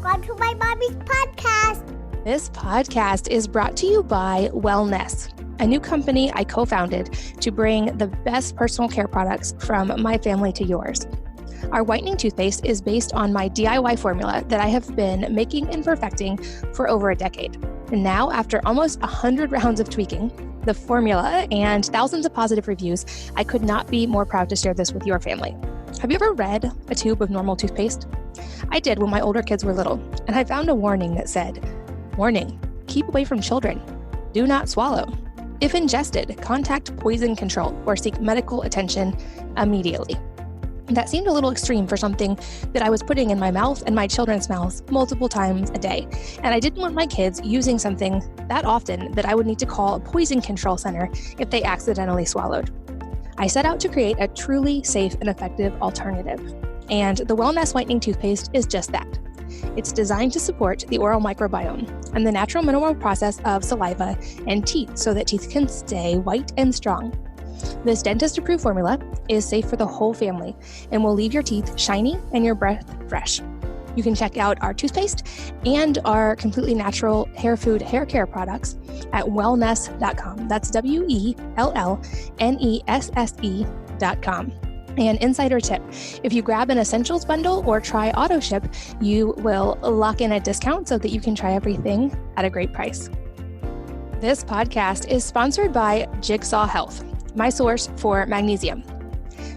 Welcome to my mommy's podcast. This podcast is brought to you by Wellness, a new company I co-founded to bring the best personal care products from my family to yours. Our Whitening Toothpaste is based on my DIY formula that I have been making and perfecting for over a decade. And now, after almost 100 rounds of tweaking, the formula, and thousands of positive reviews, I could not be more proud to share this with your family. Have you ever read a tube of normal toothpaste? I did when my older kids were little, and I found a warning that said, "Warning, keep away from children. Do not swallow. If ingested, contact poison control or seek medical attention immediately." That seemed a little extreme for something that I was putting in my mouth and my children's mouths multiple times a day. And I didn't want my kids using something that often that I would need to call a poison control center if they accidentally swallowed. I set out to create a truly safe and effective alternative. And the Wellness Whitening Toothpaste is just that. It's designed to support the oral microbiome and the natural mineral process of saliva and teeth so that teeth can stay white and strong. This dentist-approved formula is safe for the whole family and will leave your teeth shiny and your breath fresh. You can check out our toothpaste and our completely natural hair food hair care products at wellness.com. That's WELLNESSE.com. And insider tip, if you grab an essentials bundle or try auto ship, you will lock in a discount so that you can try everything at a great price. This podcast is sponsored by Jigsaw Health, my source for magnesium.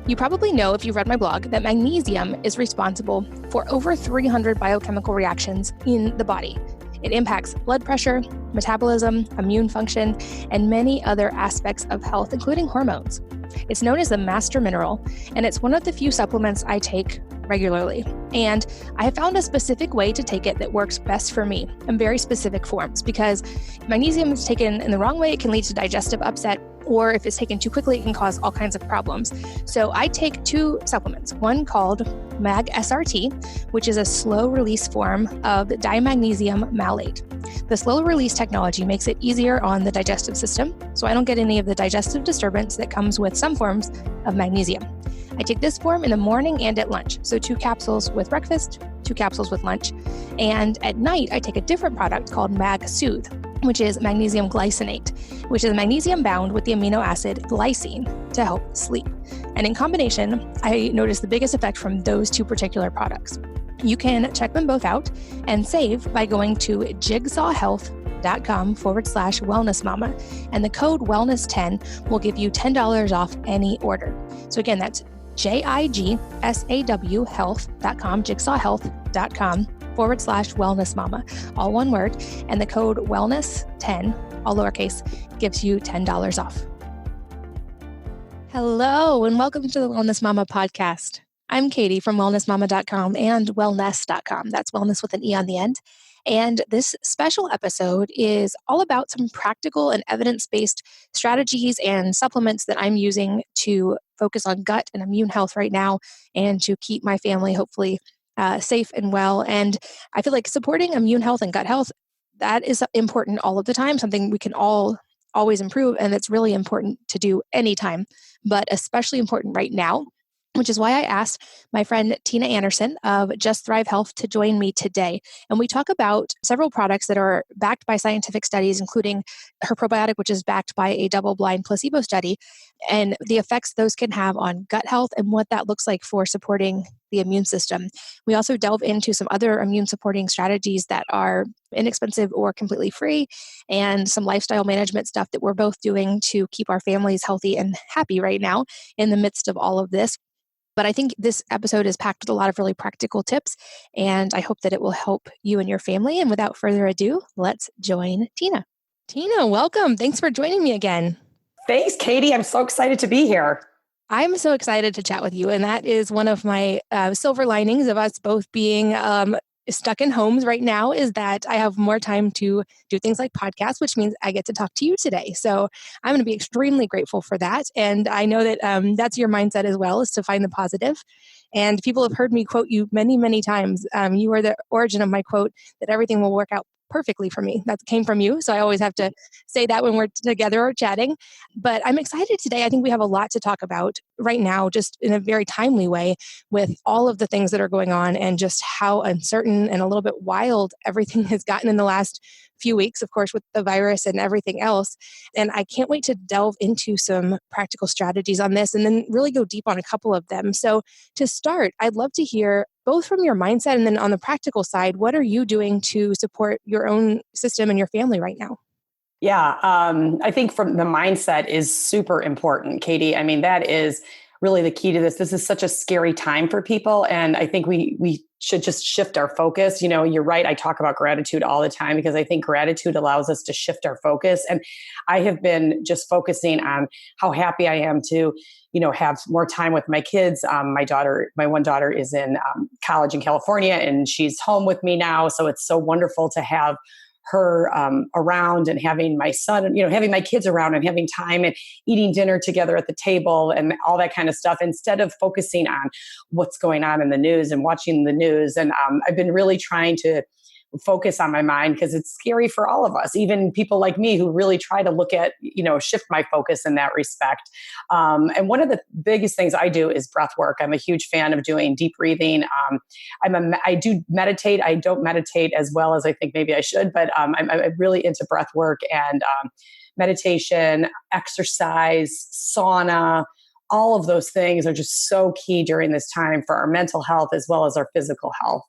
You probably know if you've read my blog that magnesium is responsible for over 300 biochemical reactions in the body. It impacts blood pressure, metabolism, immune function, and many other aspects of health, including hormones. It's known as the master mineral, and it's one of the few supplements I take regularly. And I have found a specific way to take it that works best for me in very specific forms, because if magnesium is taken in the wrong way, it can lead to digestive upset, or if it's taken too quickly, it can cause all kinds of problems. So I take two supplements, one called Mag SRT, which is a slow release form of dimagnesium malate. The slow release technology makes it easier on the digestive system, so I don't get any of the digestive disturbance that comes with some forms of magnesium. I take this form in the morning and at lunch, so 2 capsules with breakfast, 2 capsules with lunch. And at night, I take a different product called Mag Soothe, which is magnesium glycinate, which is magnesium bound with the amino acid glycine to help sleep. And in combination, I notice the biggest effect from those 2 particular products. You can check them both out and save by going to jigsawhealth.com/wellnessmama, and the code wellness10 will give you $10 off any order. So again, that's jigsawhealth.com, jigsawhealth.com/wellnessmama, all one word, and the code wellness10, all lowercase, gives you $10 off. Hello, and welcome to the Wellness Mama podcast. I'm Katie from wellnessmama.com and wellness.com. That's wellness with an E on the end. And this special episode is all about some practical and evidence-based strategies and supplements that I'm using to focus on gut and immune health right now and to keep my family hopefully safe and well. And I feel like supporting immune health and gut health, that is important all of the time, something we can all always improve, and it's really important to do anytime, but especially important right now, which is why I asked my friend Tina Anderson of Just Thrive Health to join me today. And we talk about several products that are backed by scientific studies, including her probiotic, which is backed by a double-blind placebo study, and the effects those can have on gut health and what that looks like for supporting the immune system. We also delve into some other immune supporting strategies that are inexpensive or completely free, and some lifestyle management stuff that we're both doing to keep our families healthy and happy right now in the midst of all of this. But I think this episode is packed with a lot of really practical tips, and I hope that it will help you and your family. And without further ado, let's join Tina. Tina, welcome. Thanks for joining me again. Thanks, Katie. I'm so excited to be here. I'm so excited to chat with you. And that is one of my silver linings of us both being stuck in homes right now, is that I have more time to do things like podcasts, which means I get to talk to you today. So I'm going to be extremely grateful for that. And I know that that's your mindset as well, is to find the positive. And people have heard me quote you many, many times. You are the origin of my quote that everything will work out perfectly for me. That came from you. So I always have to say that when we're together or chatting. But I'm excited today. I think we have a lot to talk about right now, just in a very timely way, with all of the things that are going on and just how uncertain and a little bit wild everything has gotten in the last few weeks, of course, with the virus and everything else. And I can't wait to delve into some practical strategies on this and then really go deep on a couple of them. So to start, I'd love to hear both from your mindset and then on the practical side, what are you doing to support your own system and your family right now? Yeah, I think from the mindset is super important, Katie. I mean, that is really the key to this. This is such a scary time for people, and I think we should just shift our focus. You know, you're right. I talk about gratitude all the time because I think gratitude allows us to shift our focus. And I have been just focusing on how happy I am to, have more time with my kids. My one daughter is in college in California, and she's home with me now. So it's so wonderful to have her around and having my son, having my kids around and having time and eating dinner together at the table and all that kind of stuff, instead of focusing on what's going on in the news and watching the news. And I've been really trying to focus on my mind because it's scary for all of us, even people like me who really try to look at, shift my focus in that respect. And one of the biggest things I do is breath work. I'm a huge fan of doing deep breathing. I do meditate. I don't meditate as well as I think maybe I should, but I'm really into breath work and meditation, exercise, sauna. All of those things are just so key during this time for our mental health as well as our physical health.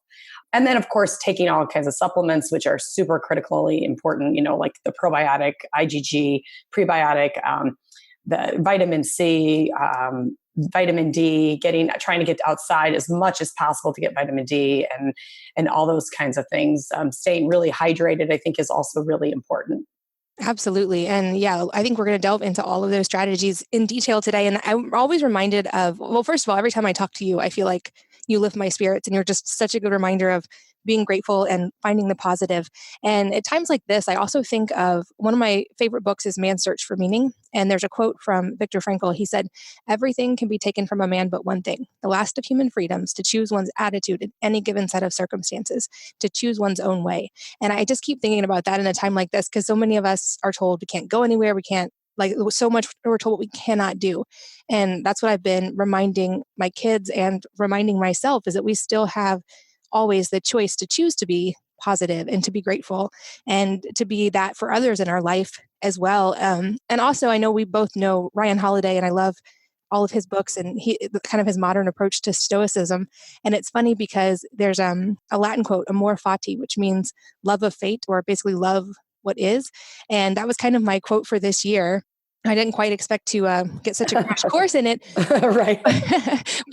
And then, of course, taking all kinds of supplements, which are super critically important, like the probiotic, IgG, prebiotic, the vitamin C, vitamin D, trying to get outside as much as possible to get vitamin D and all those kinds of things. Staying really hydrated, I think, is also really important. Absolutely. And yeah, I think we're going to delve into all of those strategies in detail today. And I'm always reminded of, well, first of all, every time I talk to you, I feel like you lift my spirits and you're just such a good reminder of being grateful and finding the positive. And at times like this, I also think of one of my favorite books is Man's Search for Meaning. And there's a quote from Viktor Frankl. He said, "Everything can be taken from a man but one thing, the last of human freedoms, to choose one's attitude in any given set of circumstances, to choose one's own way." And I just keep thinking about that in a time like this, because so many of us are told we can't go anywhere. We can't, like, so much we're told what we cannot do. And that's what I've been reminding my kids and reminding myself, is that we still have always the choice to choose to be positive and to be grateful and to be that for others in our life as well. And also, I know we both know Ryan Holiday, and I love all of his books and kind of his modern approach to stoicism. And it's funny because there's a Latin quote, amor fati, which means love of fate, or basically love what is. And that was kind of my quote for this year. I didn't quite expect to get such a crash course in it. Right.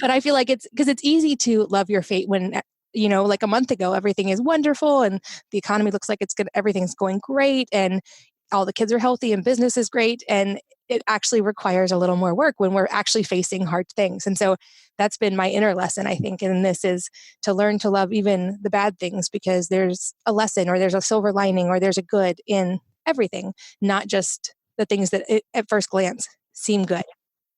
But I feel like it's because it's easy to love your fate when, like a month ago, everything is wonderful and the economy looks like it's good. Everything's going great and all the kids are healthy and business is great. And it actually requires a little more work when we're actually facing hard things. And so that's been my inner lesson, I think. And this is to learn to love even the bad things, because there's a lesson or there's a silver lining or there's a good in everything, not just the things that at first glance seem good.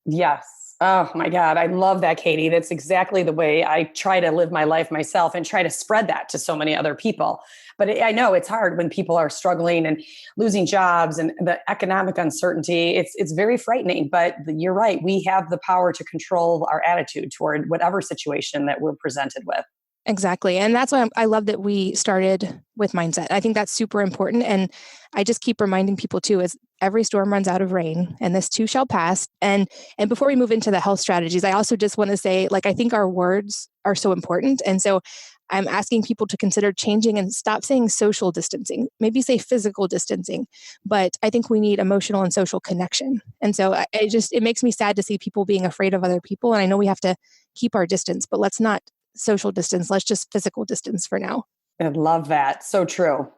Yes. Oh my God. I love that, Katie. That's exactly the way I try to live my life myself and try to spread that to so many other people. But I know it's hard when people are struggling and losing jobs and the economic uncertainty. It's very frightening, but you're right. We have the power to control our attitude toward whatever situation that we're presented with. Exactly. And that's why I love that we started with mindset. I think that's super important. And I just keep reminding people too, is every storm runs out of rain and this too shall pass. And before we move into the health strategies, I also just want to say, I think our words are so important. And so I'm asking people to consider changing and stop saying social distancing, maybe say physical distancing, but I think we need emotional and social connection. And so it makes me sad to see people being afraid of other people. And I know we have to keep our distance, but let's not social distance. Let's just physical distance for now. I love that. So true.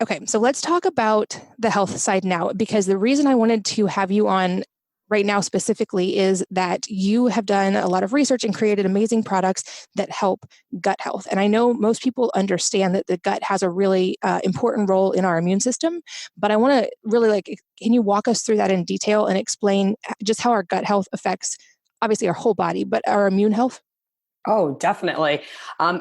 Okay, so let's talk about the health side now, because the reason I wanted to have you on right now specifically is that you have done a lot of research and created amazing products that help gut health. And I know most people understand that the gut has a really important role in our immune system, but I want to really can you walk us through that in detail and explain just how our gut health affects obviously our whole body, but our immune health? Oh, definitely.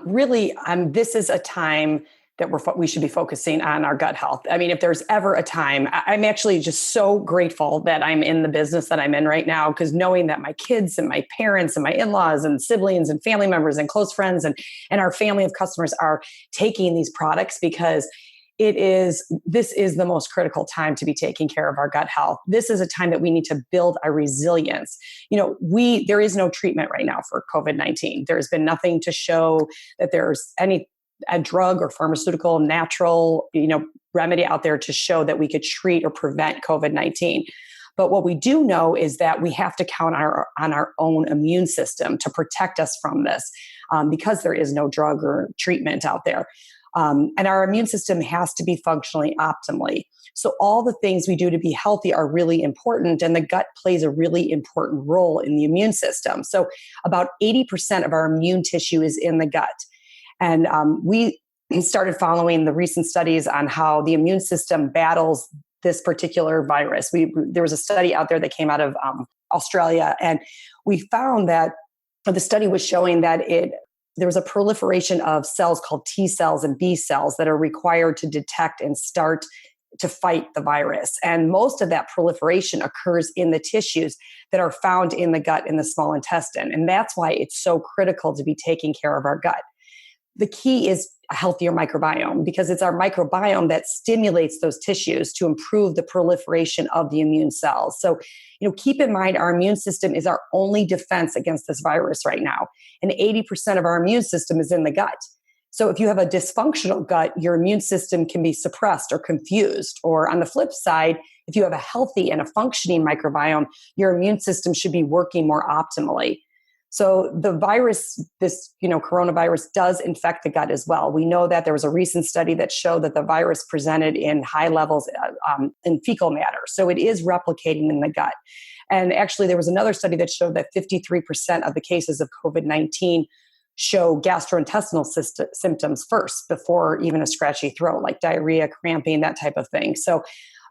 Really, this is a time that we should be focusing on our gut health. I mean, if there's ever a time, I'm actually just so grateful that I'm in the business that I'm in right now, because knowing that my kids and my parents and my in-laws and siblings and family members and close friends and our family of customers are taking these products, because this is the most critical time to be taking care of our gut health. This is a time that we need to build our resilience. There is no treatment right now for COVID-19. There's been nothing to show that there's a drug or pharmaceutical natural, remedy out there to show that we could treat or prevent COVID-19. But what we do know is that we have to count on our own immune system to protect us from this, because there is no drug or treatment out there. And our immune system has to be functioning optimally. So all the things we do to be healthy are really important, and the gut plays a really important role in the immune system. So about 80% of our immune tissue is in the gut. And we started following the recent studies on how the immune system battles this particular virus. There was a study out there that came out of Australia, and we found that the study was showing that there was a proliferation of cells called T cells and B cells that are required to detect and start to fight the virus. And most of that proliferation occurs in the tissues that are found in the gut and the small intestine. And that's why it's so critical to be taking care of our gut. The key is a healthier microbiome, because it's our microbiome that stimulates those tissues to improve the proliferation of the immune cells. So, keep in mind, our immune system is our only defense against this virus right now. And 80% of our immune system is in the gut. So if you have a dysfunctional gut, your immune system can be suppressed or confused. Or on the flip side, if you have a healthy and a functioning microbiome, your immune system should be working more optimally. So the virus, this coronavirus, does infect the gut as well. We know that there was a recent study that showed that the virus presented in high levels in fecal matter. So it is replicating in the gut. And actually, there was another study that showed that 53% of the cases of COVID-19 show gastrointestinal symptoms first, before even a scratchy throat, like diarrhea, cramping, that type of thing. So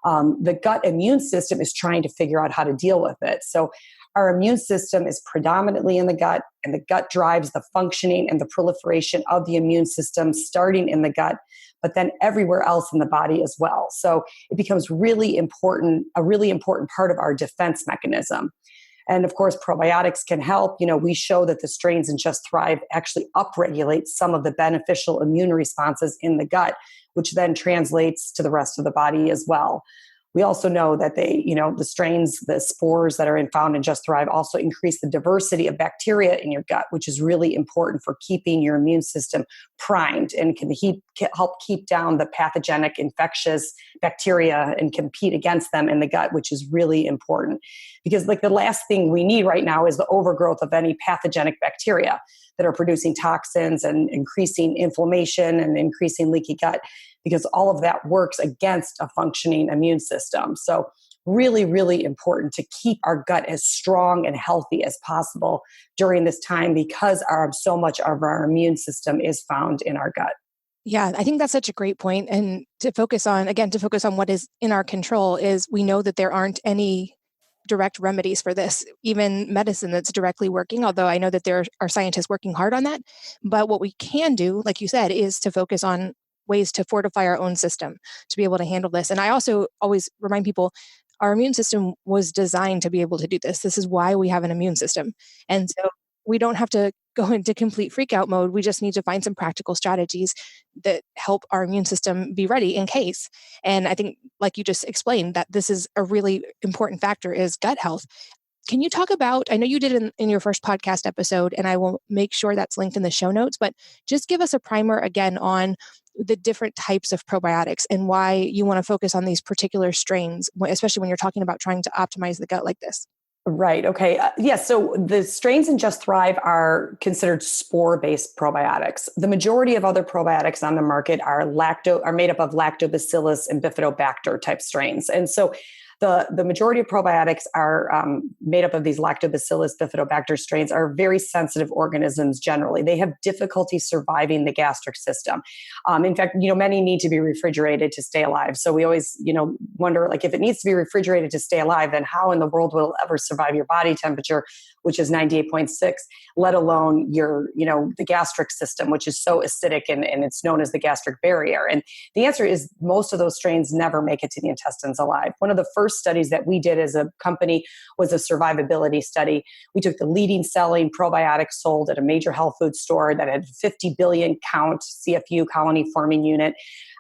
the gut immune system is trying to figure out how to deal with it. So our immune system is predominantly in the gut, and the gut drives the functioning and the proliferation of the immune system, starting in the gut, but then everywhere else in the body as well. So it becomes a really important part of our defense mechanism. And of course, probiotics can help. We show that the strains in Just Thrive actually upregulate some of the beneficial immune responses in the gut, which then translates to the rest of the body as well. We also know that the strains, the spores that are found in Just Thrive also increase the diversity of bacteria in your gut, which is really important for keeping your immune system primed, and can help keep down the pathogenic infectious bacteria and compete against them in the gut, which is really important. Because the last thing we need right now is the overgrowth of any pathogenic bacteria that are producing toxins and increasing inflammation and increasing leaky gut, because all of that works against a functioning immune system. So really, really important to keep our gut as strong and healthy as possible during this time, because so much of our immune system is found in our gut. Yeah, I think that's such a great point. And to focus on what is in our control is, we know that there aren't any direct remedies for this, even medicine that's directly working, although I know that there are scientists working hard on that. But what we can do, like you said, is to focus on ways to fortify our own system to be able to handle this. And I also always remind people, our immune system was designed to be able to do this. This is why we have an immune system. And so we don't have to go into complete freak out mode. We just need to find some practical strategies that help our immune system be ready in case. And I think, like you just explained, that this is a really important factor, is gut health. Can you talk about, I know you did in your first podcast episode, and I will make sure that's linked in the show notes, but just give us a primer again on the different types of probiotics and why you want to focus on these particular strains, especially when you're talking about trying to optimize the gut like this. Right. Okay. Yes. So the strains in Just Thrive are considered spore-based probiotics. The majority of other probiotics on the market are made up of lactobacillus and bifidobacter type strains. And so The majority of probiotics are made up of these lactobacillus bifidobacter strains, are very sensitive organisms generally. They have difficulty surviving the gastric system. In fact, many need to be refrigerated to stay alive. So we always, wonder, like, if it needs to be refrigerated to stay alive, then how in the world will it ever survive your body temperature, which is 98.6, let alone your, the gastric system, which is so acidic and it's known as the gastric barrier. And the answer is most of those strains never make it to the intestines alive. One of the first studies that we did as a company was a survivability study. We took the leading selling probiotic sold at a major health food store that had 50 billion count CFU, colony forming unit.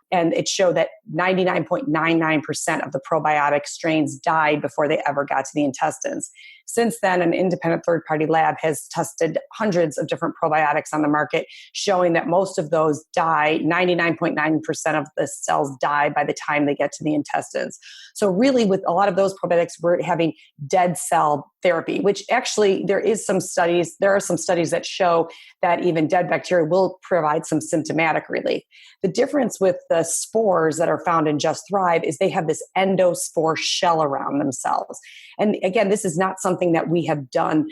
And it showed that 99.99% of the probiotic strains died before they ever got to the intestines. Since then, an independent third-party lab has tested hundreds of different probiotics on the market, showing that most of those die, 99.9% of the cells die by the time they get to the intestines. So really, with a lot of those probiotics, we're having dead cell therapy, which actually there are some studies that show that even dead bacteria will provide some symptomatic relief. The difference with the spores that are found in Just Thrive is they have this endospore shell around themselves. And again, this is not something that we have done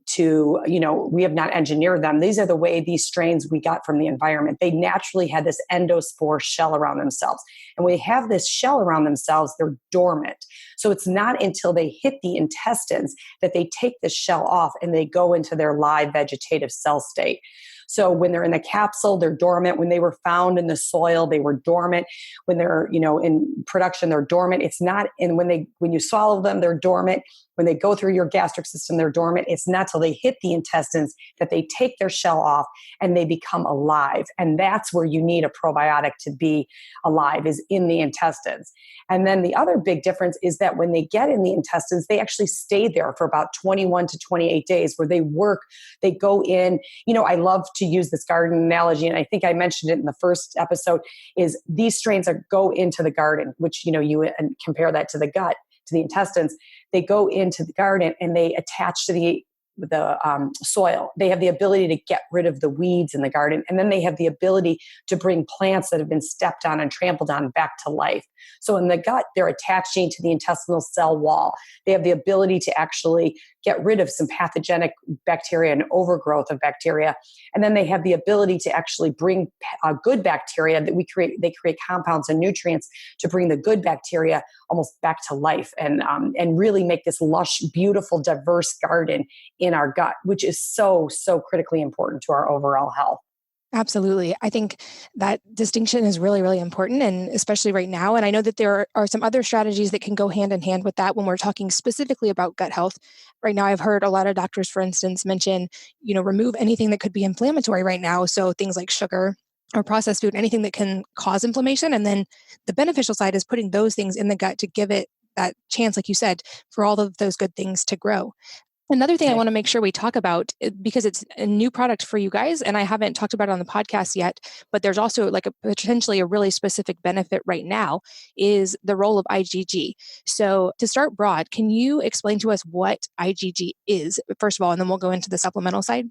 to, we have not engineered them. These are the way these strains we got from the environment. They naturally had this endospore shell around themselves. And when they have this shell around themselves, they're dormant. So it's not until they hit the intestines that they take the shell off and they go into their live vegetative cell state. So when they're in the capsule, they're dormant. When they were found in the soil, they were dormant. When they're, in production, they're dormant. It's not, and when you swallow them, they're dormant. When they go through your gastric system, they're dormant. It's not till they hit the intestines that they take their shell off and they become alive. And that's where you need a probiotic to be alive, is in the intestines. And then the other big difference is that when they get in the intestines, they actually stay there for about 21 to 28 days where they work. They go in, I love to use this garden analogy, and I think I mentioned it in the first episode, is these strains go into the garden, which, you compare that to the gut, to the intestines. They go into the garden and they attach to the soil. They have the ability to get rid of the weeds in the garden. And then they have the ability to bring plants that have been stepped on and trampled on back to life. So in the gut, they're attaching to the intestinal cell wall. They have the ability to actually get rid of some pathogenic bacteria and overgrowth of bacteria. And then they have the ability to actually bring good bacteria that they create compounds and nutrients to bring the good bacteria almost back to life and really make this lush, beautiful, diverse garden in our gut, which is so, so critically important to our overall health. Absolutely. I think that distinction is really, really important, and especially right now. And I know that there are some other strategies that can go hand in hand with that when we're talking specifically about gut health. Right now, I've heard a lot of doctors, for instance, mention, remove anything that could be inflammatory right now. So things like sugar or processed food, anything that can cause inflammation. And then the beneficial side is putting those things in the gut to give it that chance, like you said, for all of those good things to grow. Another thing I want to make sure we talk about, because it's a new product for you guys, and I haven't talked about it on the podcast yet, but there's also like potentially a really specific benefit right now, is the role of IgG. So to start broad, can you explain to us what IgG is, first of all, and then we'll go into the supplemental side?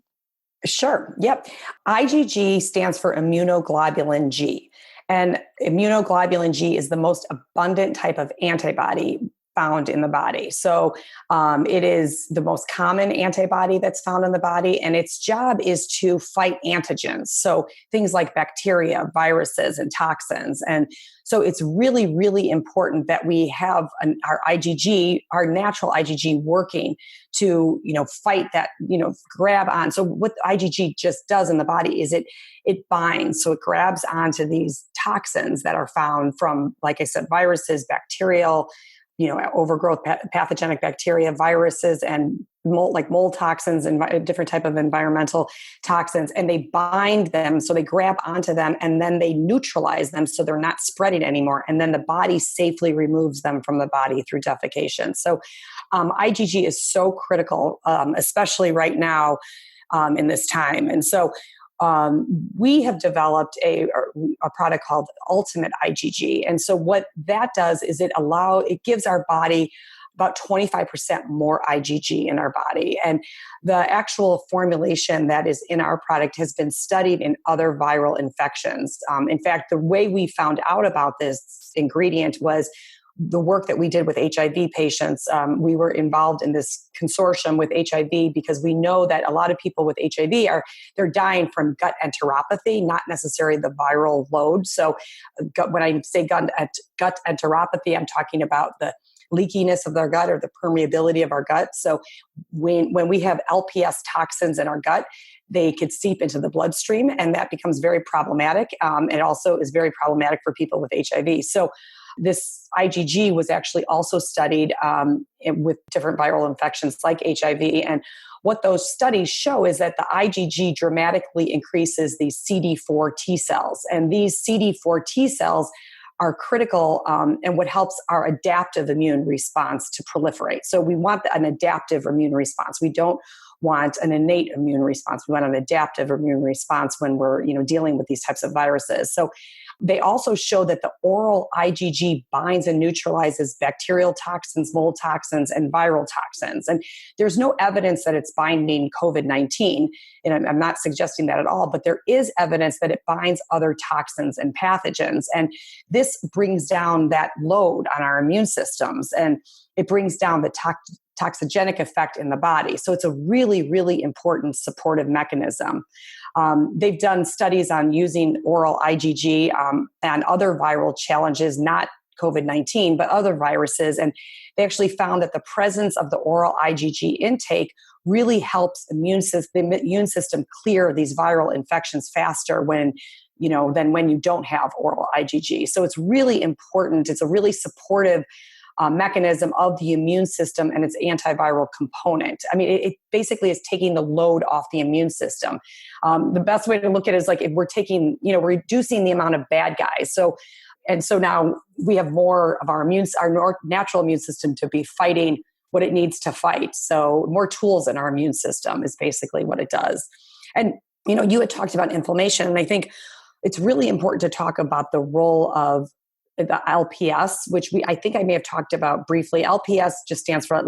Sure. Yep. IgG stands for immunoglobulin G. And immunoglobulin G is the most abundant type of antibody found in the body. So it is the most common antibody that's found in the body, and its job is to fight antigens. So things like bacteria, viruses, and toxins. And so it's really, really important that we have our IgG, our natural IgG, working to, fight that, grab on. So what IgG just does in the body is it binds. So it grabs onto these toxins that are found from, like I said, viruses, bacterial, overgrowth, pathogenic bacteria, viruses, and mold toxins and different type of environmental toxins. And they bind them. So they grab onto them and then they neutralize them so they're not spreading anymore. And then the body safely removes them from the body through defecation. So IgG is so critical, especially right now in this time. And so we have developed a product called Ultimate IgG. And so what that does is it gives our body about 25% more IgG in our body. And the actual formulation that is in our product has been studied in other viral infections. In fact, the way we found out about this ingredient was the work that we did with HIV patients, we were involved in this consortium with HIV because we know that a lot of people with HIV they're dying from gut enteropathy, not necessarily the viral load. So when I say gut enteropathy, I'm talking about the leakiness of their gut or the permeability of our gut. So when we have LPS toxins in our gut, they could seep into the bloodstream, and that becomes very problematic. It also is very problematic for people with HIV. So this IgG was actually also studied with different viral infections like HIV. And what those studies show is that the IgG dramatically increases the CD4 T cells. And these CD4 T cells are critical and what helps our adaptive immune response to proliferate. So we want an adaptive immune response. We don't want an innate immune response. We want an adaptive immune response when we're dealing with these types of viruses. So they also show that the oral IgG binds and neutralizes bacterial toxins, mold toxins, and viral toxins. And there's no evidence that it's binding COVID-19. And I'm not suggesting that at all, but there is evidence that it binds other toxins and pathogens. And this brings down that load on our immune systems, and it brings down the toxigenic effect in the body. So it's a really, really important supportive mechanism. They've done studies on using oral IgG and other viral challenges, not COVID-19, but other viruses. And they actually found that the presence of the oral IgG intake really helps the immune system clear these viral infections faster than when you don't have oral IgG. So it's really important. It's a really supportive mechanism of the immune system and its antiviral component. I mean, it basically is taking the load off the immune system. The best way to look at it is like if we're reducing the amount of bad guys. So now we have more of our natural immune system to be fighting what it needs to fight. So more tools in our immune system is basically what it does. And, you had talked about inflammation, and I think it's really important to talk about the role of the LPS, which I think I may have talked about briefly. LPS just stands for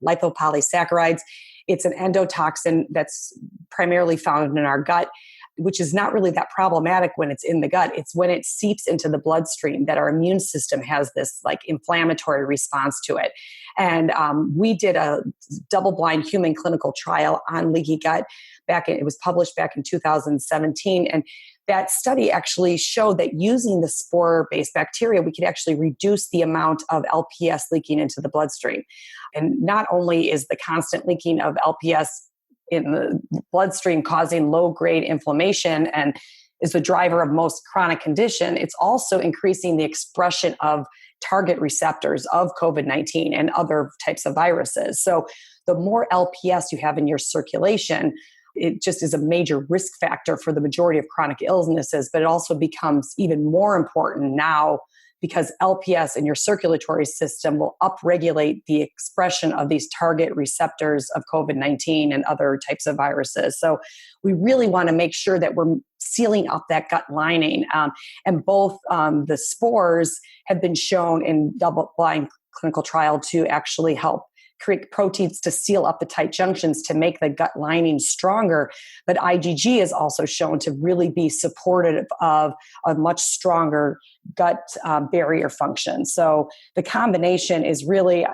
lipopolysaccharides. It's an endotoxin that's primarily found in our gut, which is not really that problematic when it's in the gut. It's when it seeps into the bloodstream that our immune system has this inflammatory response to it. And we did a double-blind human clinical trial on leaky gut. It was published back in 2017. And that study actually showed that using the spore-based bacteria, we could actually reduce the amount of LPS leaking into the bloodstream. And not only is the constant leaking of LPS in the bloodstream causing low-grade inflammation and is the driver of most chronic condition, it's also increasing the expression of target receptors of COVID-19 and other types of viruses. So the more LPS you have in your circulation, it just is a major risk factor for the majority of chronic illnesses, but it also becomes even more important now because LPS in your circulatory system will upregulate the expression of these target receptors of COVID-19 and other types of viruses. So we really want to make sure that we're sealing up that gut lining. And both the spores have been shown in double-blind clinical trial to actually help create proteins to seal up the tight junctions to make the gut lining stronger. But IgG is also shown to really be supportive of a much stronger gut barrier function. So the combination is really,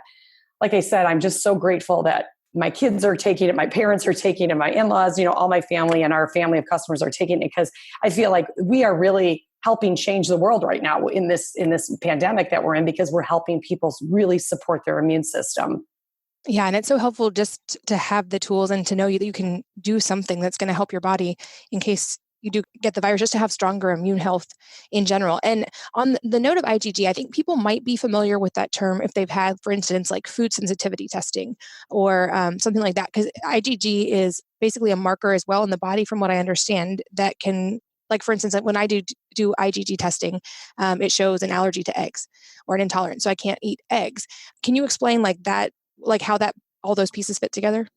like I said, I'm just so grateful that my kids are taking it, my parents are taking it, my in-laws, all my family and our family of customers are taking it, because I feel like we are really helping change the world right now in this pandemic that we're in, because we're helping people really support their immune system. Yeah, and it's so helpful just to have the tools and to know that you can do something that's going to help your body in case you do get the virus, just to have stronger immune health in general. And on the note of IgG, I think people might be familiar with that term if they've had, for instance, like food sensitivity testing or something like that, because IgG is basically a marker as well in the body, from what I understand, that can, like, for instance, when I do IgG testing, it shows an allergy to eggs or an intolerance, so I can't eat eggs. Can you explain how all those pieces fit together?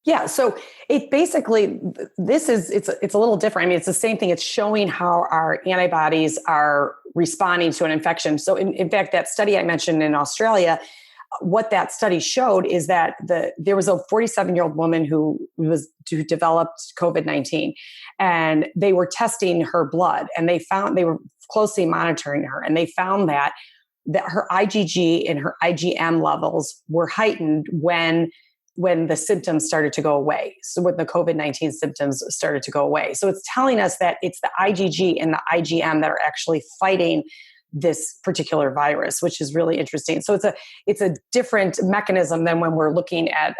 Yeah. So it basically, it's a little different. I mean, it's the same thing. It's showing how our antibodies are responding to an infection. So in fact, that study I mentioned in Australia, what that study showed is that there was a 47-year-old woman who developed COVID-19, and they were testing her blood, and they were closely monitoring her, and they found that that her IgG and her IgM levels were heightened when the symptoms started to go away. So when the COVID-19 symptoms started to go away. So it's telling us that it's the IgG and the IgM that are actually fighting this particular virus, which is really interesting. So it's a different mechanism than when we're looking at,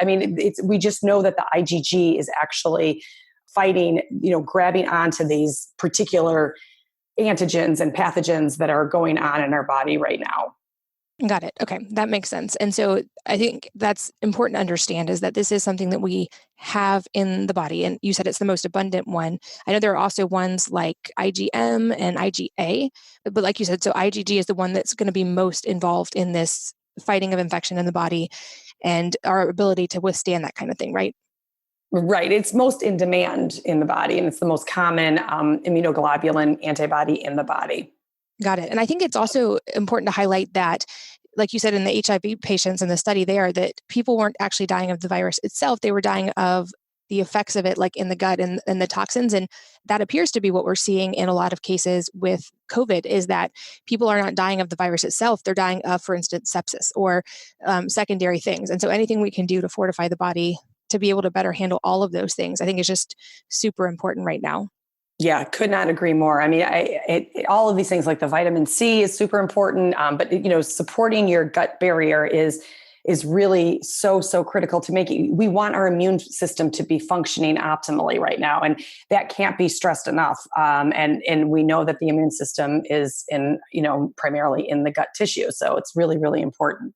we just know that the IgG is actually fighting, grabbing onto these particular antigens and pathogens that are going on in our body right now. Got it. Okay. That makes sense. And so I think that's important to understand is that this is something that we have in the body. And you said it's the most abundant one. I know there are also ones like IgM and IgA, but like you said, so IgG is the one that's going to be most involved in this fighting of infection in the body and our ability to withstand that kind of thing, right? Right. It's most in demand in the body, and it's the most common immunoglobulin antibody in the body. Got it. And I think it's also important to highlight that, like you said, in the HIV patients in the study there, that people weren't actually dying of the virus itself. They were dying of the effects of it, like in the gut and the toxins. And that appears to be what we're seeing in a lot of cases with COVID, is that people are not dying of the virus itself. They're dying of, for instance, sepsis or secondary things. And so anything we can do to fortify the body to be able to better handle all of those things, I think is just super important right now. Yeah, could not agree more. All of these things like the vitamin C is super important, but supporting your gut barrier is really so critical to make it. We want our immune system to be functioning optimally right now, and that can't be stressed enough. And we know that the immune system is primarily in the gut tissue, so it's really, really important.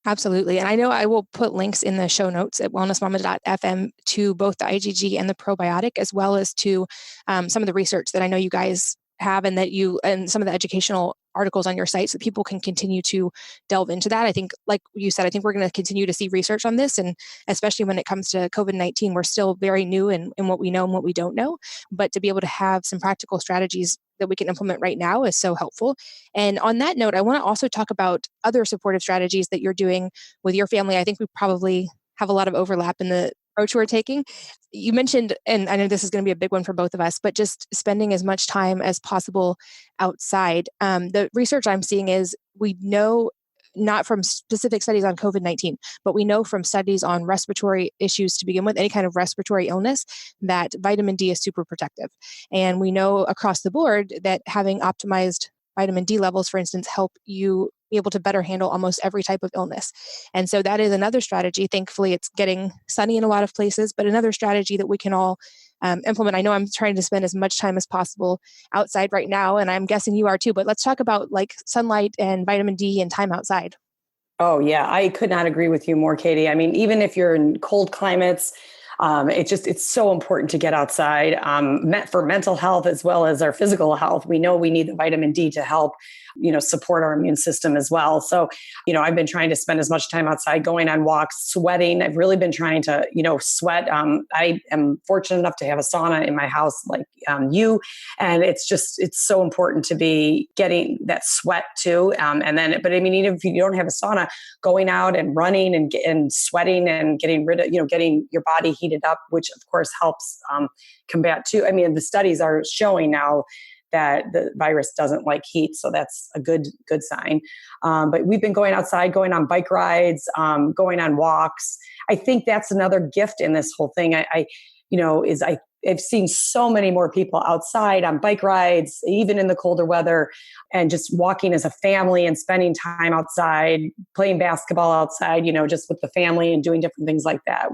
Absolutely. And I know I will put links in the show notes at wellnessmama.fm to both the IgG and the probiotic, as well as to some of the research that I know you guys have and some of the educational articles on your site so people can continue to delve into that. I think, like you said, I think we're going to continue to see research on this. And especially when it comes to COVID-19, we're still very new in what we know and what we don't know. But to be able to have some practical strategies that we can implement right now is so helpful. And on that note, I want to also talk about other supportive strategies that you're doing with your family. I think we probably have a lot of overlap in the approach we're taking. You mentioned, and I know this is going to be a big one for both of us, but just spending as much time as possible outside. The research I'm seeing is we know, not from specific studies on COVID-19, but we know from studies on respiratory issues to begin with, any kind of respiratory illness, that vitamin D is super protective. And we know across the board that having optimized vitamin D levels, for instance, help you be able to better handle almost every type of illness. And so that is another strategy. Thankfully, it's getting sunny in a lot of places, but another strategy that we can all implement. I know I'm trying to spend as much time as possible outside right now, and I'm guessing you are too, but let's talk about like sunlight and vitamin D and time outside. Oh yeah, I could not agree with you more, Katie. Even if you're in cold climates, it's so important to get outside for mental health as well as our physical health. We know we need the vitamin D to help, support our immune system as well. So, I've been trying to spend as much time outside, going on walks, sweating. I've really been trying to, sweat. I am fortunate enough to have a sauna in my house like you. And it's so important to be getting that sweat too. Even if you don't have a sauna, going out and running and sweating and getting rid of, getting your body heated up, which of course helps combat too. The studies are showing now that the virus doesn't like heat. So that's a good sign. But we've been going outside, going on bike rides, going on walks. I think that's another gift in this whole thing. I've seen so many more people outside on bike rides, even in the colder weather, and just walking as a family and spending time outside, playing basketball outside, just with the family and doing different things like that,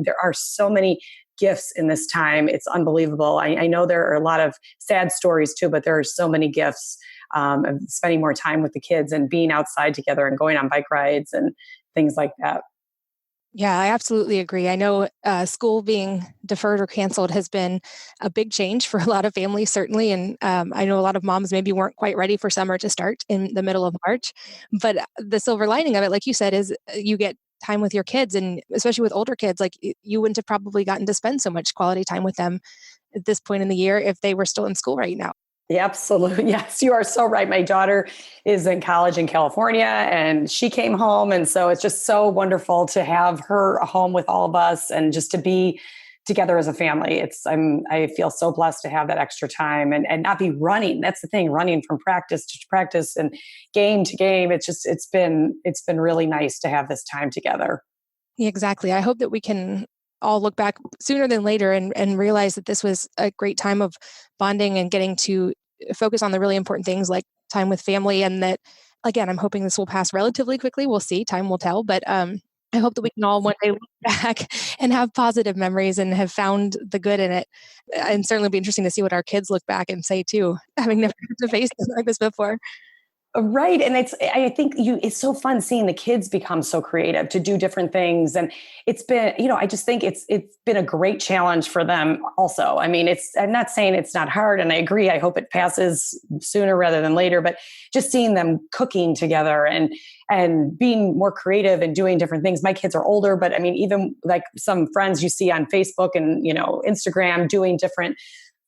there are so many gifts in this time. It's unbelievable. I know there are a lot of sad stories too, but there are so many gifts of spending more time with the kids and being outside together and going on bike rides and things like that. Yeah, I absolutely agree. I know school being deferred or canceled has been a big change for a lot of families, certainly. And I know a lot of moms maybe weren't quite ready for summer to start in the middle of March. But the silver lining of it, like you said, is you get time with your kids. And especially with older kids, like you wouldn't have probably gotten to spend so much quality time with them at this point in the year if they were still in school right now. Yeah, absolutely. Yes, you are so right. My daughter is in college in California and she came home. And so it's just so wonderful to have her home with all of us and just to be together as a family. I feel so blessed to have that extra time and not be running. That's the thing, running from practice to practice and game to game. It's been really nice to have this time together. Yeah, exactly. I hope that we can all look back sooner than later and realize that this was a great time of bonding and getting to focus on the really important things like time with family. And that, again, I'm hoping this will pass relatively quickly. We'll see. Time will tell. But I hope that we can all one day look back and have positive memories and have found the good in it. And certainly be interesting to see what our kids look back and say too, having never had to face something like this before. Right. And I think it's so fun seeing the kids become so creative to do different things. And it's been, I just think it's been a great challenge for them also. I mean, I'm not saying it's not hard, and I agree. I hope it passes sooner rather than later, but just seeing them cooking together and being more creative and doing different things. My kids are older, but I mean, even like some friends you see on Facebook and, Instagram doing different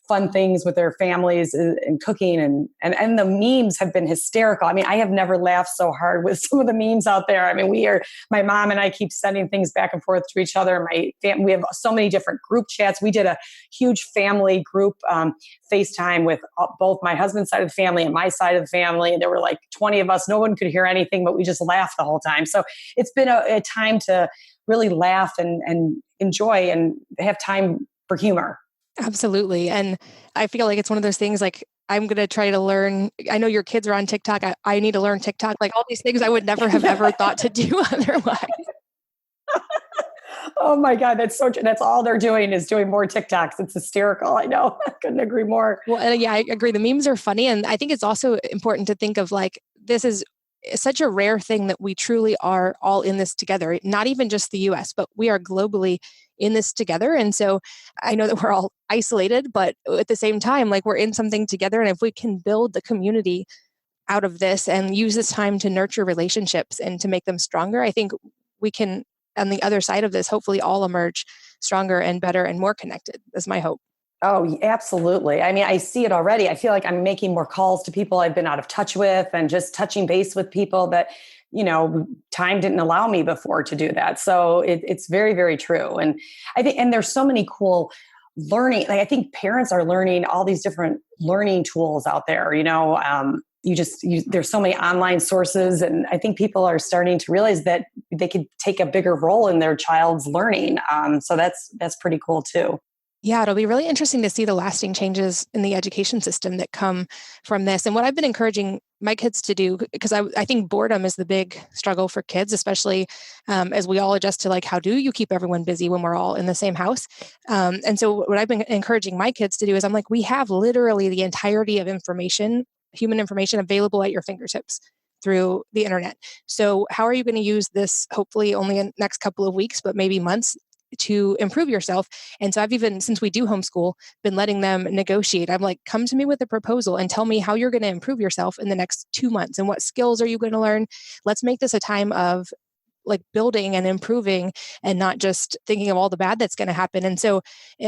fun things with their families and cooking and the memes have been hysterical. I mean, I have never laughed so hard with some of the memes out there. I mean, my mom and I keep sending things back and forth to each other. We have so many different group chats. We did a huge family group FaceTime with both my husband's side of the family and my side of the family. And there were like 20 of us. No one could hear anything, but we just laughed the whole time. So it's been a time to really laugh and enjoy and have time for humor. Absolutely. And I feel like it's one of those things like I'm going to try to learn. I know your kids are on TikTok. I need to learn TikTok, like all these things I would never have ever thought to do otherwise. Oh my God, that's all they're doing is doing more TikToks. It's hysterical. I know. I couldn't agree more. Well, and yeah, I agree. The memes are funny. And I think it's also important to think of like, this is such a rare thing that we truly are all in this together, not even just the US, but we are globally in this together. And so I know that we're all isolated, but at the same time, like we're in something together. And if we can build the community out of this and use this time to nurture relationships and to make them stronger, I think we can, on the other side of this, hopefully all emerge stronger and better and more connected. That's my hope. Oh, absolutely. I mean, I see it already. I feel like I'm making more calls to people I've been out of touch with and just touching base with people that, time didn't allow me before to do that. So it's very, very true. And I think, and there's so many cool learning. Like I think parents are learning all these different learning tools out there, there's so many online sources. And I think people are starting to realize that they could take a bigger role in their child's learning. So that's pretty cool too. Yeah, it'll be really interesting to see the lasting changes in the education system that come from this. And what I've been encouraging my kids to do, because I think boredom is the big struggle for kids, especially as we all adjust to like, how do you keep everyone busy when we're all in the same house? And so what I've been encouraging my kids to do is I'm like, we have literally the entirety of information, human information available at your fingertips through the internet. So how are you going to use this, hopefully only in the next couple of weeks, but maybe months, to improve yourself? And so I've even, since we do homeschool, been letting them negotiate. I'm like, come to me with a proposal and tell me how you're going to improve yourself in the next 2 months and what skills are you going to learn. Let's make this a time of like building and improving and not just thinking of all the bad that's going to happen. And so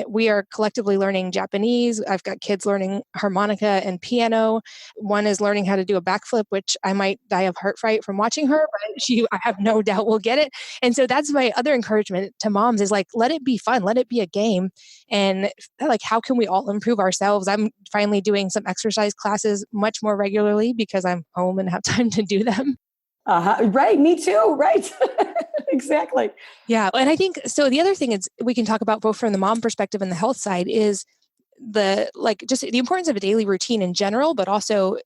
we are collectively learning Japanese. I've got kids learning harmonica and piano. One is learning how to do a backflip, which I might die of heart fright from watching her, but I have no doubt will get it. And so that's my other encouragement to moms is like, let it be fun, let it be a game. And like, how can we all improve ourselves? I'm finally doing some exercise classes much more regularly because I'm home and have time to do them. Right. Me too. Right. Exactly. Yeah. And I think, so the other thing is we can talk about both from the mom perspective and the health side is just the importance of a daily routine in general, but also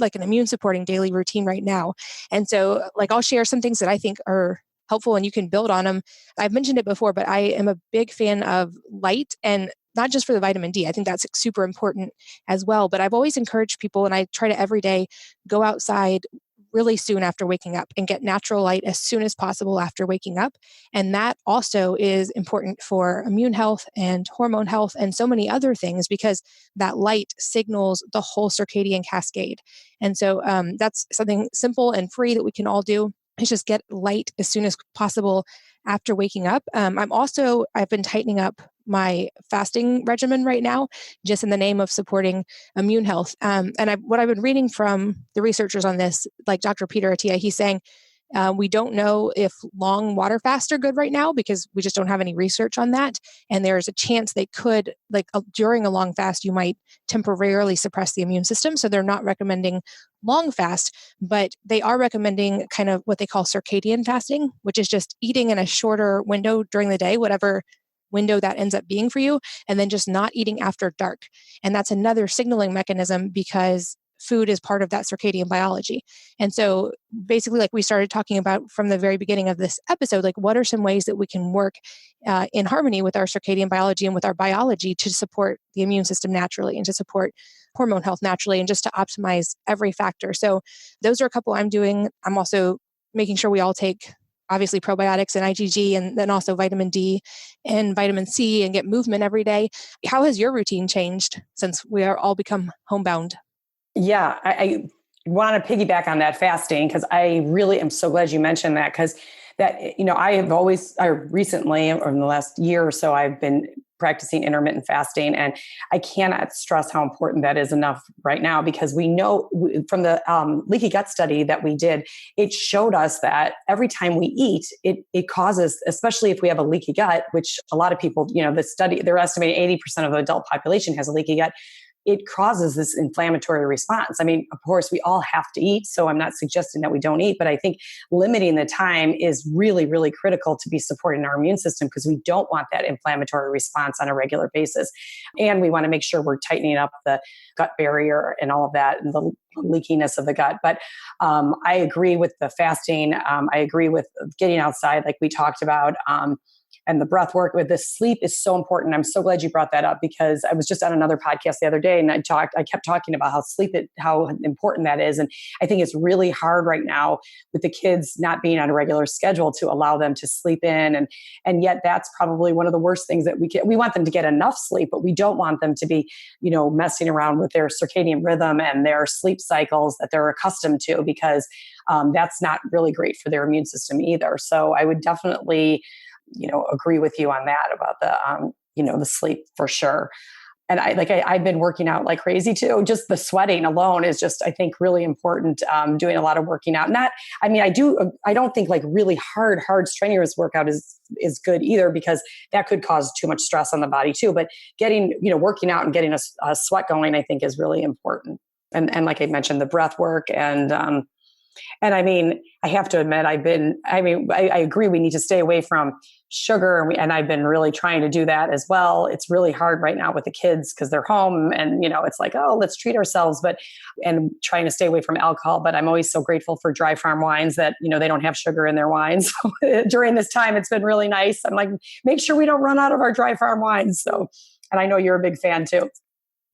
like an immune supporting daily routine right now. And so like, I'll share some things that I think are helpful and you can build on them. I've mentioned it before, but I am a big fan of light, and not just for the vitamin D. I think that's super important as well. But I've always encouraged people, and I try to every day go outside really soon after waking up and get natural light as soon as possible after waking up. And that also is important for immune health and hormone health and so many other things, because that light signals the whole circadian cascade. And so that's something simple and free that we can all do, is just get light as soon as possible after waking up. I've been tightening up my fasting regimen right now, just in the name of supporting immune health. What I've been reading from the researchers on this, like Dr. Peter Attia, he's saying We don't know if long water fasts are good right now because we just don't have any research on that. And there's a chance they could, during a long fast, you might temporarily suppress the immune system. So they're not recommending long fast, but they are recommending kind of what they call circadian fasting, which is just eating in a shorter window during the day, whatever window that ends up being for you, and then just not eating after dark. And that's another signaling mechanism because food is part of that circadian biology. And so basically, like we started talking about from the very beginning of this episode, like what are some ways that we can work in harmony with our circadian biology and with our biology to support the immune system naturally and to support hormone health naturally and just to optimize every factor. So those are a couple I'm doing. I'm also making sure we all take obviously probiotics and IgG, and then also vitamin D and vitamin C, and get movement every day. How has your routine changed since we are all become homebound? Yeah, I want to piggyback on that fasting because I really am so glad you mentioned that, because that, I recently, or in the last year or so, I've been practicing intermittent fasting, and I cannot stress how important that is enough right now, because we know from the leaky gut study that we did, it showed us that every time we eat, it causes, especially if we have a leaky gut, which a lot of people, the study, they're estimating 80% of the adult population has a leaky gut. It causes this inflammatory response. I mean, of course, we all have to eat, so I'm not suggesting that we don't eat, but I think limiting the time is really, really critical to be supporting our immune system, because we don't want that inflammatory response on a regular basis. And we want to make sure we're tightening up the gut barrier and all of that, and the leakiness of the gut. But I agree with the fasting. I agree with getting outside, like we talked about. And the breath work with the sleep is so important. I'm so glad you brought that up, because I was just on another podcast the other day, and I kept talking about how important that is. And I think it's really hard right now with the kids not being on a regular schedule to allow them to sleep in. And yet that's probably one of the worst things that we want them to get enough sleep, but we don't want them to be, messing around with their circadian rhythm and their sleep cycles that they're accustomed to, because that's not really great for their immune system either. So I would definitely agree with you on that about the sleep for sure. And I've been working out like crazy too. Just the sweating alone is just, I think, really important. Doing a lot of working out. I don't think like really hard strenuous workout is good either, because that could cause too much stress on the body too. But getting, working out and getting a sweat going, I think, is really important. And like I mentioned, the breath work and I mean, I have to admit, I agree we need to stay away from sugar, and I've been really trying to do that as well. It's really hard right now with the kids because they're home, and it's like, oh, let's treat ourselves, and trying to stay away from alcohol. But I'm always so grateful for Dry Farm wines that they don't have sugar in their wines. So during this time, it's been really nice. I'm like, make sure we don't run out of our Dry Farm wines. So, and I know you're a big fan too.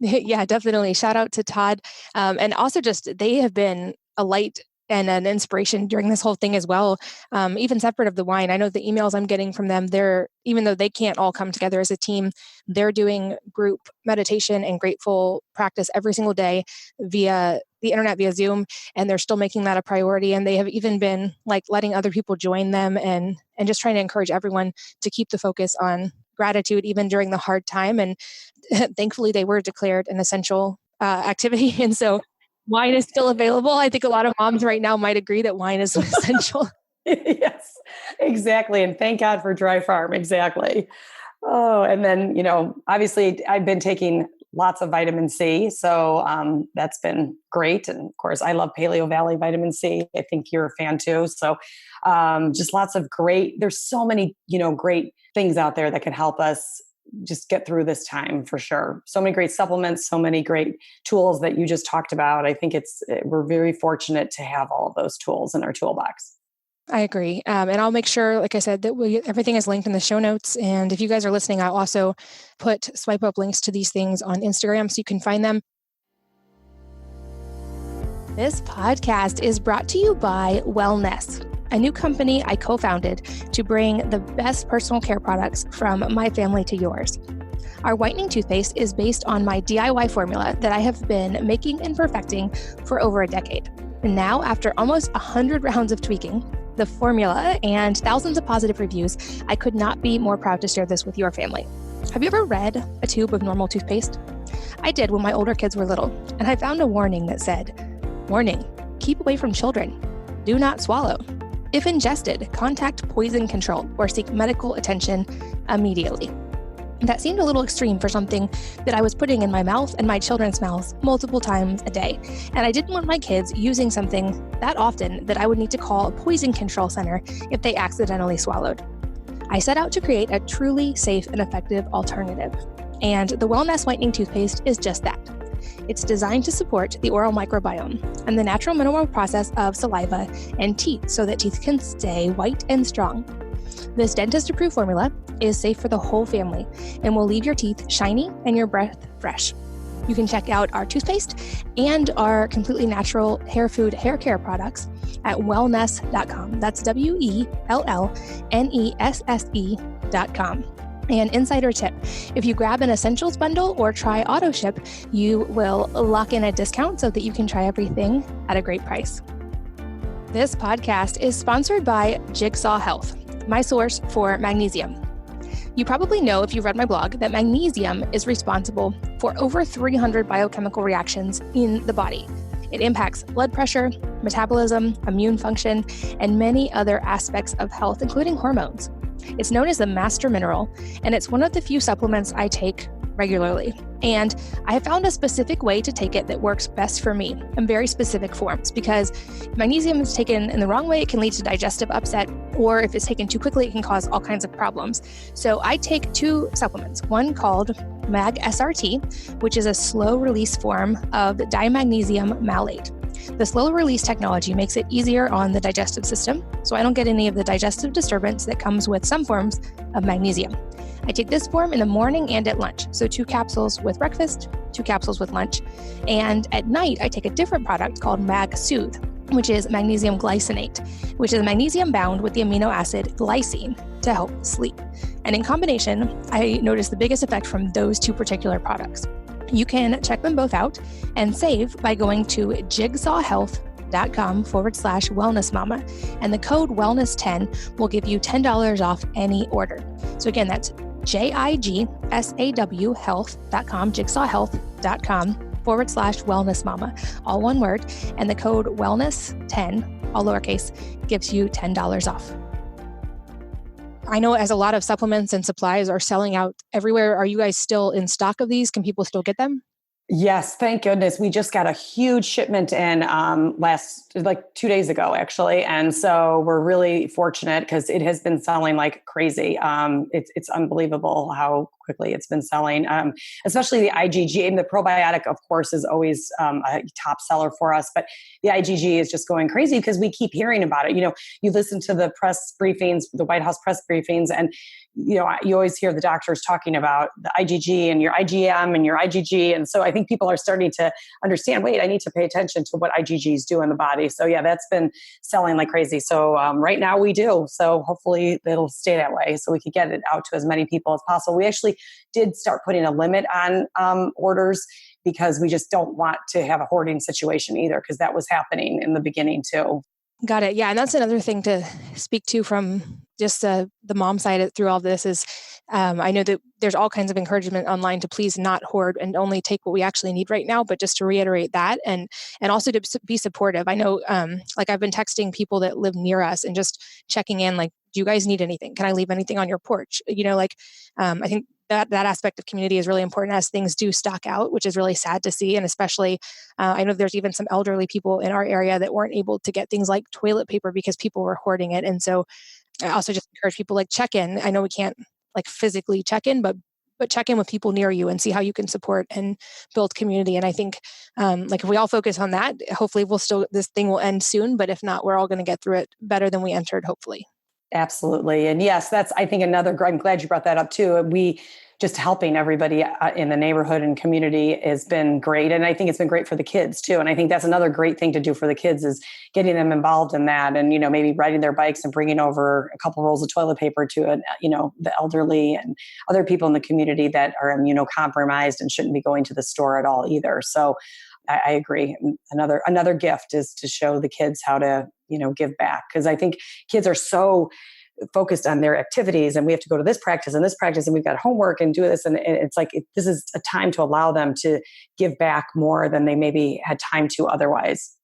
Yeah, definitely. Shout out to Todd, and also just they have been a light and an inspiration during this whole thing as well. Even separate of the wine, I know the emails I'm getting from them, even though they can't all come together as a team, they're doing group meditation and grateful practice every single day via the internet, via Zoom, and they're still making that a priority. And they have even been like letting other people join them and just trying to encourage everyone to keep the focus on gratitude, even during the hard time. And thankfully, they were declared an essential activity. And so wine is still available. I think a lot of moms right now might agree that wine is essential. Yes, exactly. And thank God for Dry Farm. Exactly. Oh, and then, obviously I've been taking lots of vitamin C. So that's been great. And of course, I love Paleo Valley vitamin C. I think you're a fan too. So just lots of there's so many, great things out there that can help us just get through this time for sure. So many great supplements, so many great tools that you just talked about. I think we're very fortunate to have all of those tools in our toolbox. I agree. And I'll make sure, like I said, that everything is linked in the show notes. And if you guys are listening, I'll also put swipe up links to these things on Instagram so you can find them. This podcast is brought to you by Wellness, a new company I co-founded to bring the best personal care products from my family to yours. Our Whitening toothpaste is based on my DIY formula that I have been making and perfecting for over a decade. And now, after almost 100 rounds of tweaking, the formula, and thousands of positive reviews, I could not be more proud to share this with your family. Have you ever read a tube of normal toothpaste? I did when my older kids were little, and I found a warning that said, "Warning, keep away from children. Do not swallow." If ingested, contact poison control or seek medical attention immediately. That seemed a little extreme for something that I was putting in my mouth and my children's mouths multiple times a day. And I didn't want my kids using something that often that I would need to call a poison control center if they accidentally swallowed. I set out to create a truly safe and effective alternative. And the Wellness Whitening Toothpaste is just that. It's designed to support the oral microbiome and the natural mineral process of saliva and teeth so that teeth can stay white and strong. This dentist-approved formula is safe for the whole family and will leave your teeth shiny and your breath fresh. You can check out our toothpaste and our completely natural hair food hair care products at wellness.com. That's WELLNESSE.com. And insider tip, if you grab an essentials bundle or try auto ship, you will lock in a discount so that you can try everything at a great price. This podcast is sponsored by Jigsaw Health, my source for magnesium. You probably know, if you've read my blog, that magnesium is responsible for over 300 biochemical reactions in the body. It impacts blood pressure, metabolism, immune function, and many other aspects of health, including hormones. It's known as the master mineral, and it's one of the few supplements I take regularly. And I have found a specific way to take it that works best for me in very specific forms, because if magnesium is taken in the wrong way, it can lead to digestive upset, or if it's taken too quickly, it can cause all kinds of problems. So I take two supplements, one called Mag SRT, which is a slow release form of dimagnesium malate. The slow release technology makes it easier on the digestive system, so I don't get any of the digestive disturbance that comes with some forms of magnesium. I take this form in the morning and at lunch, so 2 capsules with breakfast, 2 capsules with lunch. And at night, I take a different product called Mag Soothe, which is magnesium glycinate, which is magnesium bound with the amino acid glycine to help sleep. And in combination, I notice the biggest effect from those 2 particular products. You can check them both out and save by going to jigsawhealth.com/wellnessmama, and the code wellness10 will give you $10 off any order. So again, that's JIGSAW health.com, jigsawhealth.com/wellnessmama, all one word, and the code wellness10, all lowercase, gives you $10 off. I know as a lot of supplements and supplies are selling out everywhere, are you guys still in stock of these? Can people still get them? Yes, thank goodness. We just got a huge shipment in 2 days ago, actually. And so we're really fortunate because it has been selling like crazy. It's unbelievable how quickly it's been selling, especially the IgG. And the probiotic, of course, is always a top seller for us. But the IgG is just going crazy because we keep hearing about it. You know, you listen to the press briefings, the White House press briefings, and you always hear the doctors talking about the IgG and your IgM and your IgG. And so I think people are starting to understand, wait, I need to pay attention to what IgGs do in the body. So yeah, that's been selling like crazy. So right now we do. So hopefully it'll stay that way so we could get it out to as many people as possible. We actually did start putting a limit on orders because we just don't want to have a hoarding situation either, because that was happening in the beginning too. Got it. Yeah. And that's another thing to speak to from just the mom side through all this is I know that there's all kinds of encouragement online to please not hoard and only take what we actually need right now, but just to reiterate that and also to be supportive. I know like I've been texting people that live near us and just checking in, like, do you guys need anything? Can I leave anything on your porch? I think that aspect of community is really important as things do stock out, which is really sad to see. And especially, I know there's even some elderly people in our area that weren't able to get things like toilet paper because people were hoarding it. And so I also just encourage people, like, check in. I know we can't like physically check in, but check in with people near you and see how you can support and build community. And I think if we all focus on that, hopefully this thing will end soon. But if not, we're all going to get through it better than we entered, hopefully. Absolutely. And yes, that's, I think, I'm glad you brought that up too. We just helping everybody in the neighborhood and community has been great. And I think it's been great for the kids too. And I think that's another great thing to do for the kids is getting them involved in that. And, maybe riding their bikes and bringing over a couple rolls of toilet paper to, the elderly and other people in the community that are immunocompromised and shouldn't be going to the store at all either. So I agree. Another gift is to show the kids how to, give back. Because I think kids are so focused on their activities and we have to go to this practice and we've got homework and do this. And it's like, this is a time to allow them to give back more than they maybe had time to otherwise.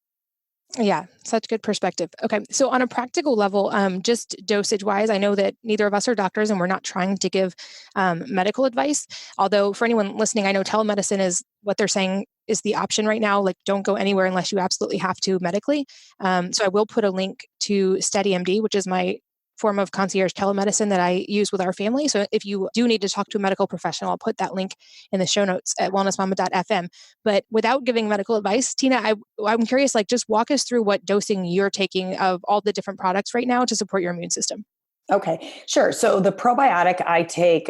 Yeah, such good perspective. Okay, so on a practical level, just dosage wise, I know that neither of us are doctors and we're not trying to give medical advice. Although for anyone listening, I know telemedicine is what they're saying is the option right now. Like, don't go anywhere unless you absolutely have to medically. So I will put a link to SteadyMD, which is my form of concierge telemedicine that I use with our family. So if you do need to talk to a medical professional, I'll put that link in the show notes at wellnessmama.fm. But without giving medical advice, Tina, I'm curious, like, just walk us through what dosing you're taking of all the different products right now to support your immune system. Okay, sure. So the probiotic I take,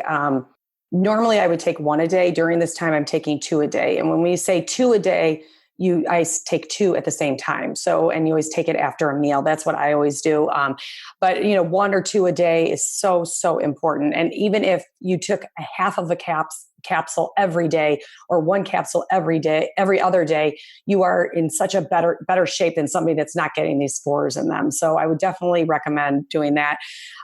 normally I would take one a day. During this time, I'm taking two a day. And when we say two a day, I take two at the same time. So, and you always take it after a meal. That's what I always do. But one or two a day is so, so important. And even if you took a half of a capsule every day or one capsule every day, every other day, you are in such a better shape than somebody that's not getting these spores in them. So I would definitely recommend doing that.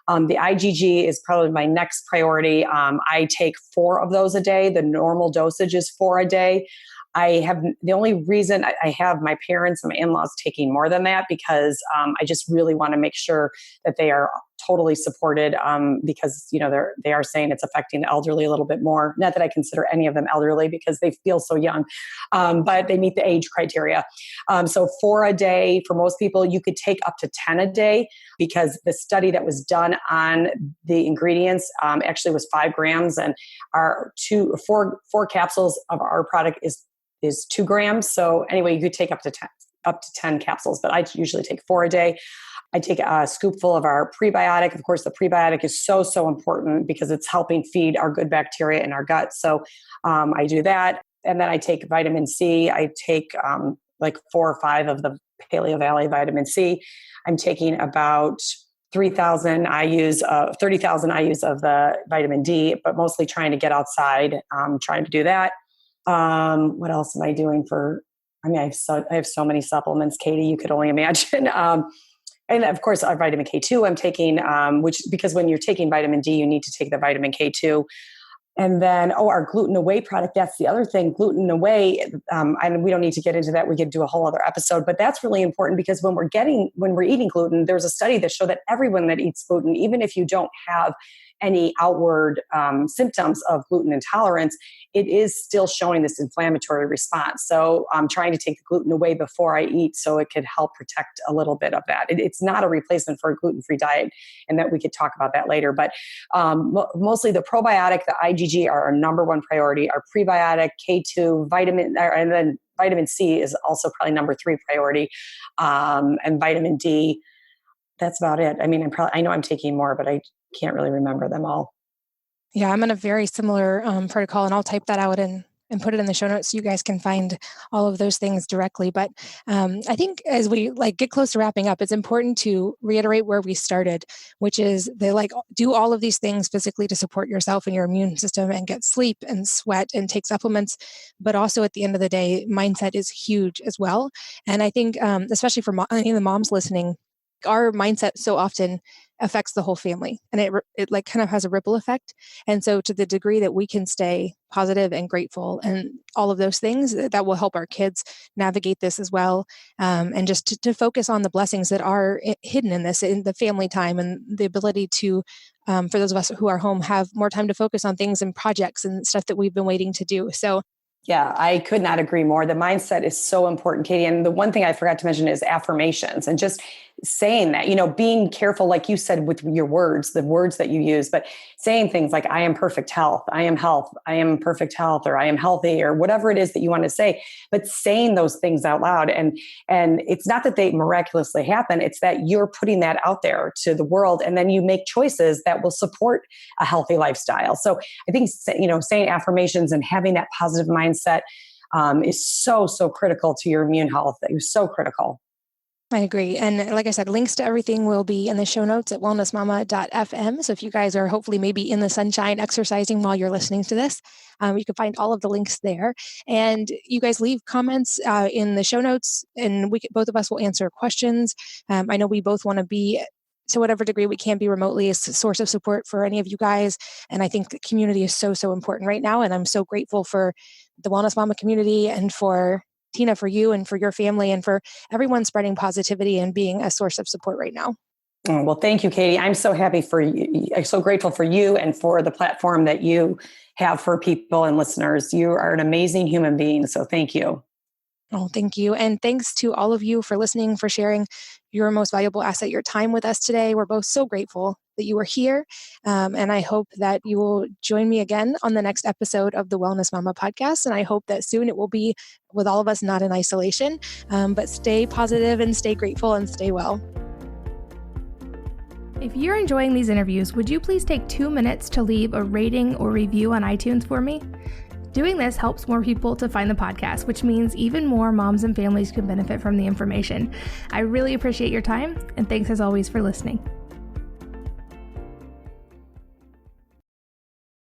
The IgG is probably my next priority. I take 4 of those a day. The normal dosage is 4 a day. The only reason I have my parents and my in-laws taking more than that because I just really want to make sure that they are totally supported because they are saying it's affecting the elderly a little bit more. Not that I consider any of them elderly because they feel so young, but they meet the age criteria. So 4 a day for most people. You could take up to 10 a day because the study that was done on the ingredients actually was 5 grams, and our 4 capsules of our product is 2 grams. So anyway, you could take up to 10 capsules, but I usually take 4 a day. I take a scoopful of our prebiotic. Of course, the prebiotic is so, so important because it's helping feed our good bacteria in our gut. So I do that. And then I take vitamin C. I take like 4 or 5 of the Paleo Valley vitamin C. I'm taking about 3,000 IUs, 30,000 IUs of the vitamin D, but mostly trying to get outside, trying to do that. What else am I doing I have so many supplements, Katie, you could only imagine. And of course, our vitamin K2 I'm taking, because when you're taking vitamin D, you need to take the vitamin K2. And then, our gluten away product, that's the other thing, gluten away. And we don't need to get into that. We could do a whole other episode, but that's really important because when we're eating gluten, there's a study that showed that everyone that eats gluten, even if you don't have any outward symptoms of gluten intolerance, it is still showing this inflammatory response. So I'm trying to take the gluten away before I eat so it could help protect a little bit of that. It's not a replacement for a gluten-free diet, and that we could talk about that later. But mostly the probiotic, the IgG are our number one priority. Our prebiotic, K2, and then vitamin C is also probably number 3 priority, and vitamin D. That's about it. I mean, I know I'm taking more, but I can't really remember them all. Yeah, I'm on a very similar protocol, and I'll type that out and put it in the show notes so you guys can find all of those things directly. But I think as we get close to wrapping up, it's important to reiterate where we started, which is they do all of these things physically to support yourself and your immune system and get sleep and sweat and take supplements. But also at the end of the day, mindset is huge as well. And I think especially for any of the moms listening, our mindset so often affects the whole family, and it kind of has a ripple effect. And so to the degree that we can stay positive and grateful and all of those things, that will help our kids navigate this as well. And just to focus on the blessings that are hidden in this, in the family time and the ability to, for those of us who are home, have more time to focus on things and projects and stuff that we've been waiting to do. So yeah, I could not agree more. The mindset is so important, Katie. And the one thing I forgot to mention is affirmations, and just saying that, being careful, like you said, with your words, the words that you use, but saying things like, I am perfect health, I am health, I am perfect health, or I am healthy, or whatever it is that you want to say, but saying those things out loud. And it's not that they miraculously happen. It's that you're putting that out there to the world. And then you make choices that will support a healthy lifestyle. So I think, saying affirmations and having that positive mindset is so, so critical to your immune health. It was so critical. I agree. And like I said, links to everything will be in the show notes at wellnessmama.fm. So if you guys are hopefully maybe in the sunshine exercising while you're listening to this, you can find all of the links there. And you guys leave comments in the show notes, and both of us will answer questions. I know we both want to be, to whatever degree we can be remotely, a source of support for any of you guys. And I think the community is so, so important right now. And I'm so grateful for the Wellness Mama community and for Tina, for you and for your family and for everyone spreading positivity and being a source of support right now. Oh, well, thank you, Katie. I'm so happy for you. I'm so grateful for you and for the platform that you have for people and listeners. You are an amazing human being. So thank you. Oh, thank you. And thanks to all of you for listening, for sharing your most valuable asset, your time with us today. We're both so grateful that you were here. And I hope that you will join me again on the next episode of the Wellness Mama podcast. And I hope that soon it will be with all of us, not in isolation, but stay positive and stay grateful and stay well. If you're enjoying these interviews, would you please take 2 minutes to leave a rating or review on iTunes for me? Doing this helps more people to find the podcast, which means even more moms and families can benefit from the information. I really appreciate your time, and thanks as always for listening.